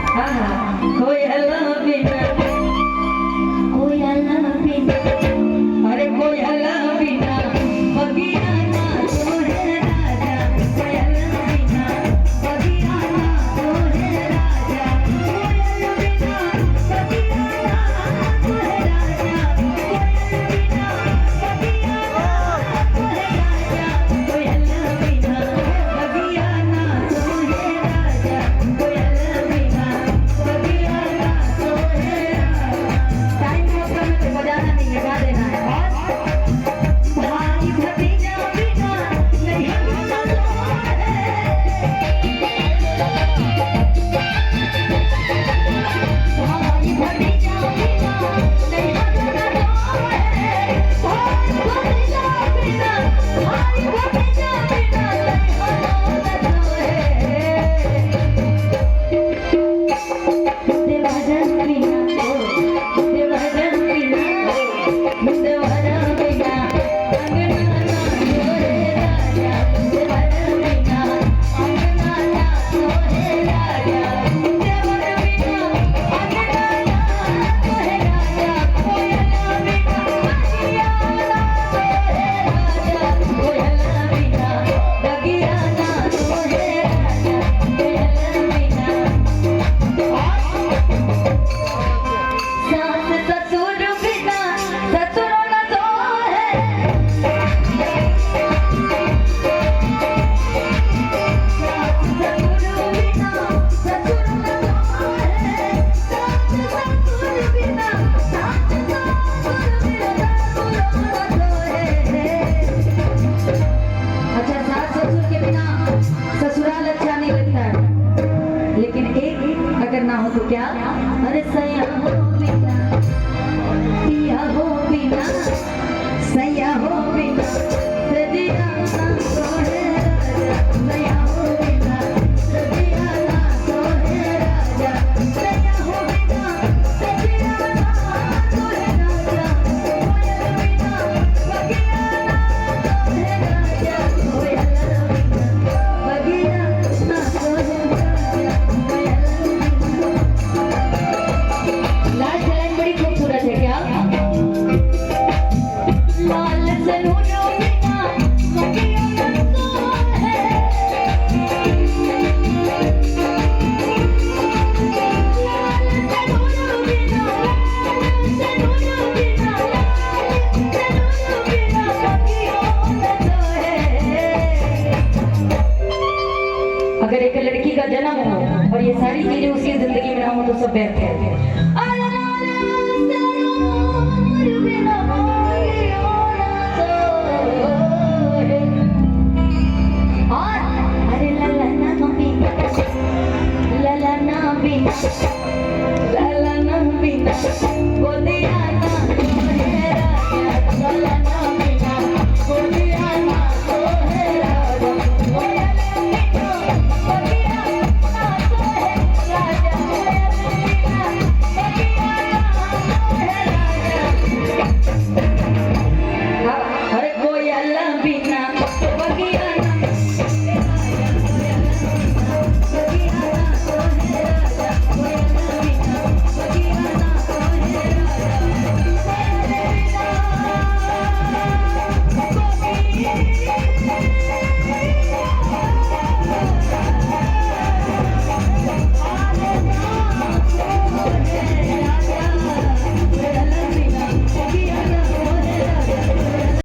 कोई अल्लाह बिना, कोई अल्लाह बिना, अरे कोई अल्लाह बिना बगिया ना तोरे राजा, कोई अल्लाह बिना बगिया ना तोरे राजा, कोई अल्लाह बिना बगिया ना तोरे राजा, कोई अल्लाह बिना बगिया ना तोरे राजा, कोई अल्लाह बिना बगिया ना तोरे राजा, कोई अल्लाह बिना बगिया ना तोरे राजा। टाइम को कम से बजाना नहीं लगा देना है। भाई भतीजा बिना नहीं होता है, भाई भतीजा बिना नहीं होता है, भाई भतीजा बिना, भाई भतीजा बिना नहीं होता है। देवहरन बिना, देवहरन बिना, देवहरन बिना अंगना ना तोरे राजा, देवहरन बिना अंगना ना तोरे राजा, देवहरन बिना अंगना ना तोरे राजा, कोई अल्लाह बिना बगिया ना तोरे राजा, कोई अल्लाह बिना बगिया ना तोरे राजा, कोई अल्लाह बिना। सास ससुर बिना ससुर न तो है, सास ससुर बिना ससुर न तो है, सास ससुर बिना सास ससुर बिना ससुर न तो है। अच्छा, सास ससुर के बिना ससुराल अच्छा नहीं लगता है, लेकिन एक अगर ना हो तो क्या, अरे सैया हो बिना, पिया हो बिना, सैया हो बिना, सदिया ना तोरे राजा, सैया हो बिना, सदिया ना तोरे राजा, सैया हो बिना, सदिया ना तोरे राजा, कोई अल्लाह बिना बगिया ना तोरे राजा, कोई अल्लाह बिना बगिया ना तोरे राजा, कोई अल्लाह बिना। लास्ट लाइन बड़ी खूबसूरत है क्या, लाल सनूरो बिना बगिया ना तो है, लाल सनूरो बिना, लाल सनूरो बिना, लाल सनूरो बिना बगिया ना तो है। अगर एक लड़की का जन्म हो और ये सारी चीजें उसकी जिंदगी में ना हो तो सब व्यर्थ है। और अरे ललना बिना, ललना बिना, ललना बिना गोदिया